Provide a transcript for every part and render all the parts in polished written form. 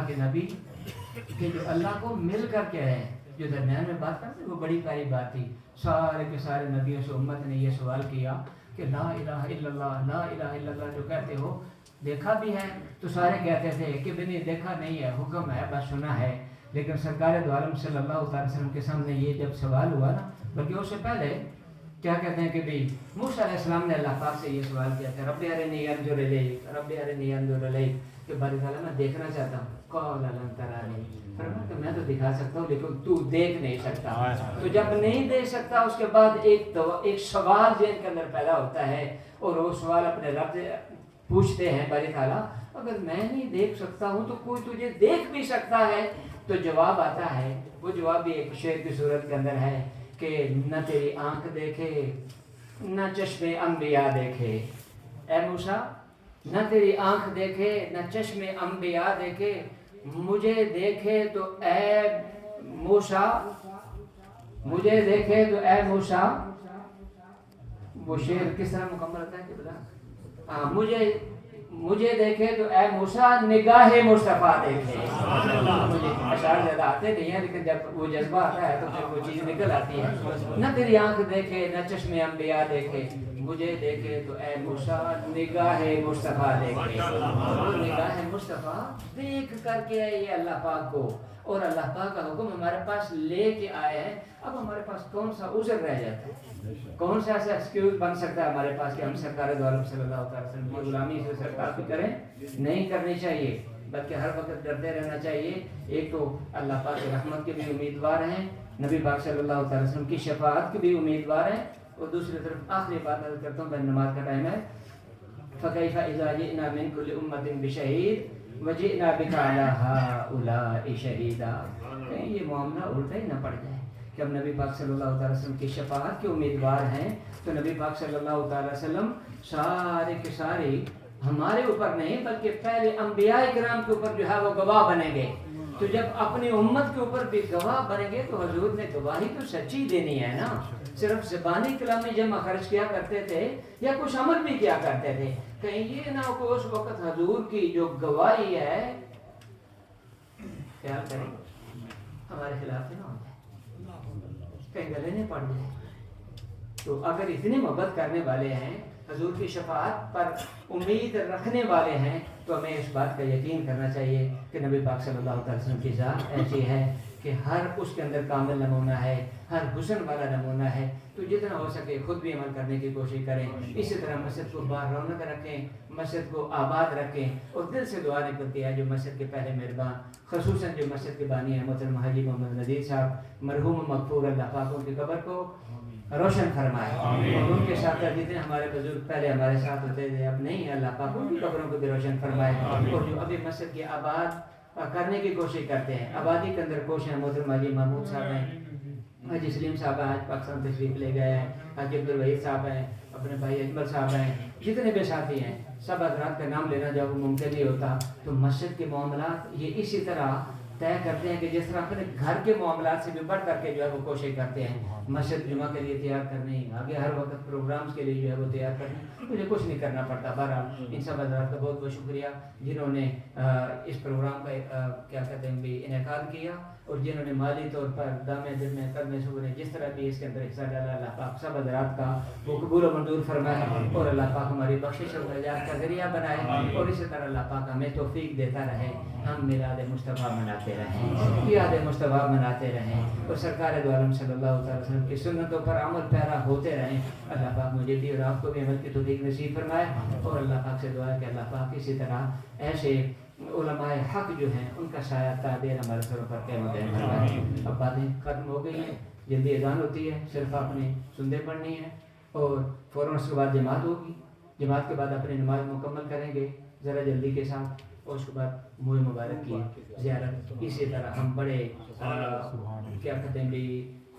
کے نبی کہ جو اللہ کو مل کر کے رہے, جو درمیان میں بات کرتے وہ بڑی پیاری بات تھی. سارے کے سارے نبیوں سے امت نے یہ سوال کیا کہ لا الہ الا اللہ, لا الہ الا اللہ جو کہتے ہو دیکھا بھی ہے؟ تو سارے کہتے تھے کہ نہیں دیکھا نہیں ہے, حکم ہے, بس سنا ہے. لیکن سرکار دو عالم صلی اللہ تعالی وسلم کے سامنے یہ جب سوال ہوا نا, بلکہ اس سے پہلے کیا کہتے ہیں کہ بھئی موسیٰ علیہ السلام نے اللہ پاک سے یہ سوال کیا تھا, رب ارنی انظر الیک, رب ارنی انظر الیک, کہ باری تعالیٰ میں دیکھنا چاہتا ہوں. قال لن ترانی, فرمایا کہ میں تو دکھا سکتا ہوں لیکن تو دیکھ نہیں سکتا. تو جب نہیں دیکھ سکتا اس کے بعد ایک سوال ذہن کے اندر پیدا ہوتا ہے, اور وہ سوال اپنے رب سے پوچھتے ہیں باری تعالیٰ اگر میں نہیں دیکھ سکتا ہوں تو کوئی تجھے دیکھ بھی سکتا ہے؟ تو جواب آتا ہے, وہ جواب بھی ایک شعر کی صورت کے اندر ہے کہ نہ تیری آنکھ دیکھے نہ چشم انبیاء دیکھے. اے موسیٰ نہ تیری آنکھ دیکھے نہ چشم انبیاء دیکھے, مجھے دیکھے تو اے موسیٰ, مجھے دیکھے تو اے موسیٰ. وہ شعر کس طرح مکمل ہوتا ہے کہ بلا مجھے دیکھے تو اے موسیٰ نگاہ مصطفیٰ دیکھے. مجھے اشعار زیادہ آتے نہیں ہیں لیکن جب وہ جذبہ آتا ہے تو پھر وہ چیز نکل آتی ہے. نہ تیری آنکھ دیکھے نہ چشم انبیاء دیکھے, مجھے دیکھے تو اے موسیٰ نگاہ مصطفیٰ دیکھے. اور نگاہ مصطفیٰ دیکھ کر کے یہ اللہ پاک کو, اور اللہ پاک کا حکم ہمارے پاس لے کے آئے ہیں. اب ہمارے پاس کون سا عذر رہ جاتا ہے, کون سا ایسا ایکسکیوز بن سکتا ہے ہمارے پاس کہ ہم سرکار دو عالم صلی اللہ علیہ وسلم کی غلامی سے سرکار بھی کریں؟ نہیں کرنی چاہیے, بلکہ ہر وقت ڈرتے رہنا چاہیے. ایک تو اللہ پاک کی رحمت کے بھی امیدوار ہیں, نبی پاک صلی اللہ علیہ وسلم کی شفاعت کے بھی امیدوار ہیں, اور دوسری طرف آخری بات عرض کرتا ہوں, نماز کا ٹائم ہے. فَكَيْفَ إِذَا جِئْنَا مِنْ كُلِّ أُمَّةٍ بِشَهِيدٍ وَجِئْنَا بِكَ عَلَى هَؤُلَاءِ شَهِيدًا. کہیں یہ معاملہ الٹا ہی نہ پڑ جائے کہ ہم نبی پاک صلی اللہ علیہ وسلم کی شفاعت کے امیدوار ہیں, تو نبی پاک صلی اللہ علیہ وسلم سارے کے سارے ہمارے اوپر نہیں بلکہ پہلے انبیاء کرام کے اوپر جو ہے وہ گواہ بنیں گے. تو جب اپنی امت کے اوپر بھی گواہ بنیں گے تو حضور نے گواہی تو سچی دینی ہے نا. صرف زبانی کلامی جمع خرچ کیا کرتے تھے یا کچھ عمل بھی کیا کرتے تھے, کہیں یہ نہ ہو کہ اس وقت حضور کی جو گواہی ہے خیال کریں ہمارے خلاف نہ ہو جائے, کہیں گلے نہیں پڑ جائے. تو اگر اتنی محبت کرنے والے ہیں, حضور کی شفاعت پر امید رکھنے والے ہیں, تو ہمیں اس بات کا یقین کرنا چاہیے کہ نبی پاک صلی اللہ علیہ وسلم کی ذات ایسی ہے کہ ہر اس کے اندر کامل نمونہ ہے, ہر حسن والا نمونہ ہے. تو جتنا ہو سکے خود بھی عمل کرنے کی کوشش کریں. اسی طرح مسجد کو باہر رونق رکھیں, مسجد کو آباد رکھیں, اور دل سے دعا نکلتی ہے جو مسجد کے پہلے مہربان, خصوصاً جو مسجد کے بانی ہیں محترم حاجی محمد نذیر صاحب, مرحوم مغفور, اللہ پاک ان کی قبر کو روشن فرمائے, اور ان کے ساتھ جتنے ہمارے بزرگ پہلے ہمارے ساتھ ہوتے تھے اب نہیں, اللہ پاک ان کی قبروں کو بھی روشن فرمائے. اور جو ابھی مسجد کی آباد کرنے کی کوشش کرتے ہیں, آبادی کے اندر کوشش ہیں, محترم حاجی محمود صاحب ہیں, حاجی سلیم صاحب ہیں, آج پاکستان تشریف لے گئے ہیں, حاجی عبدالوحید صاحب ہیں, اپنے بھائی اجمل صاحب ہیں, جتنے بھی ساتھی ہیں سب حضرات کا نام لینا جب ممکن نہیں ہوتا. تو مسجد کے معاملات یہ اسی طرح طے کرتے ہیں کہ جس طرح اپنے گھر کے معاملات سے بھی بڑھ کر کے جو ہے وہ کوشش کرتے ہیں مسجد جمعہ کے لیے تیار کرنی, آگے ہر وقت پروگرامز کے لیے جو ہے وہ تیار کرنی. مجھے کچھ نہیں کرنا پڑتا. بہرحال ان سب حضرات کا بہت بہت شکریہ جنہوں نے اس پروگرام کا کیا کہتے ہیں بھی انعقاد کیا, اور جنہوں نے مالی طور پر دامے دل میں قدمے سبرے جس طرح بھی اس کے اندر حصہ ڈالا. اللہ پاک سب حضرات کا وہ قبول و منظور فرمائے, اور اللہ پاک ہماری بخشش اور نجات کا ذریعہ بنائے, اور اسی طرح اللہ پاک ہمیں توفیق دیتا رہے, ہم میلاد مصطفیٰ مناتے رہیں, یاد مصطفیٰ مناتے رہیں, اور سرکار دو عالم صلی اللہ علیہ وسلم کی سنتوں پر عمل پیرا ہوتے رہیں. اللہ پاک مجھے بھی اور آپ کو بھی عمل کی توفیق نصیب فرمائے, اور اللہ پاک سے دعا ہے کہ اللہ پاک اسی طرح ایسے علماء حق جو ہیں ان کا سایہ تعبیر ہمارے سروں پر قیامت فرمائے. اب باتیں ختم ہو گئی ہیں, جلدی اذان ہوتی ہے, صرف آپ نے سنتے پڑھنی ہے, اور فوراً اس کے بعد جماعت ہوگی, جماعت کے بعد اپنی نماز مکمل کریں گے ذرا جلدی کے ساتھ, اور اس کے بعد منہ مبارک کی زیارت. اسی طرح ہم بڑے کیا کہتے ہیں بھی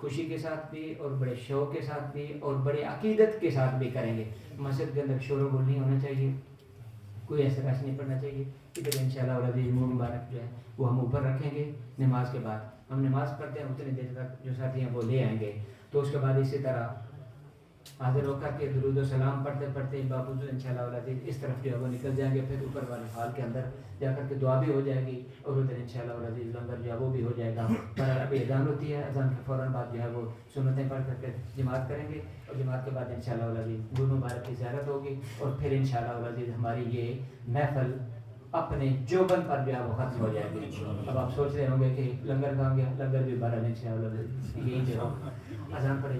خوشی کے ساتھ بھی, اور بڑے شوق کے ساتھ بھی, اور بڑے عقیدت کے ساتھ بھی کریں گے. مسجد کے اندر شور و غل نہیں ہونا چاہیے, کوئی ایسا رش نہیں پڑنا چاہیے. ادھر انشاءاللہ العزیز منہ مبارک جو ہے وہ ہم اوپر رکھیں گے. نماز کے بعد ہم نماز پڑھتے ہیں اتنی دیر تک جو ساتھی ہیں وہ لے آئیں گے. تو اس کے بعد اسی طرح حاضر ہو کر کے درود و سلام پڑھتے پڑھتے باپو جو انشاءاللہ اس طرف جو ہے وہ نکل جائیں گے، پھر اوپر والے ہال کے اندر جا کر کے دعا بھی ہو جائے گی اور ادھر انشاءاللہ لنگر جو ہے وہ بھی ہو جائے گا۔ پر ابھی اذان ہوتی ہے، اذان کے فوراً بعد جو ہے وہ سنتیں پڑھ کر کے جماعت کریں گے، اور جماعت کے بعد انشاءاللہ گل مبارک کی زیارت ہوگی، اور پھر انشاءاللہ ہماری یہ محفل اپنے جوبن پر جو ہے وہ ختم ہو جائے گی۔ اب آپ سوچ رہے ہوں گے کہ لنگر کہاں گیا؟ لنگر بھی بہرحال انشاءاللہ یہی جو اذان پڑھے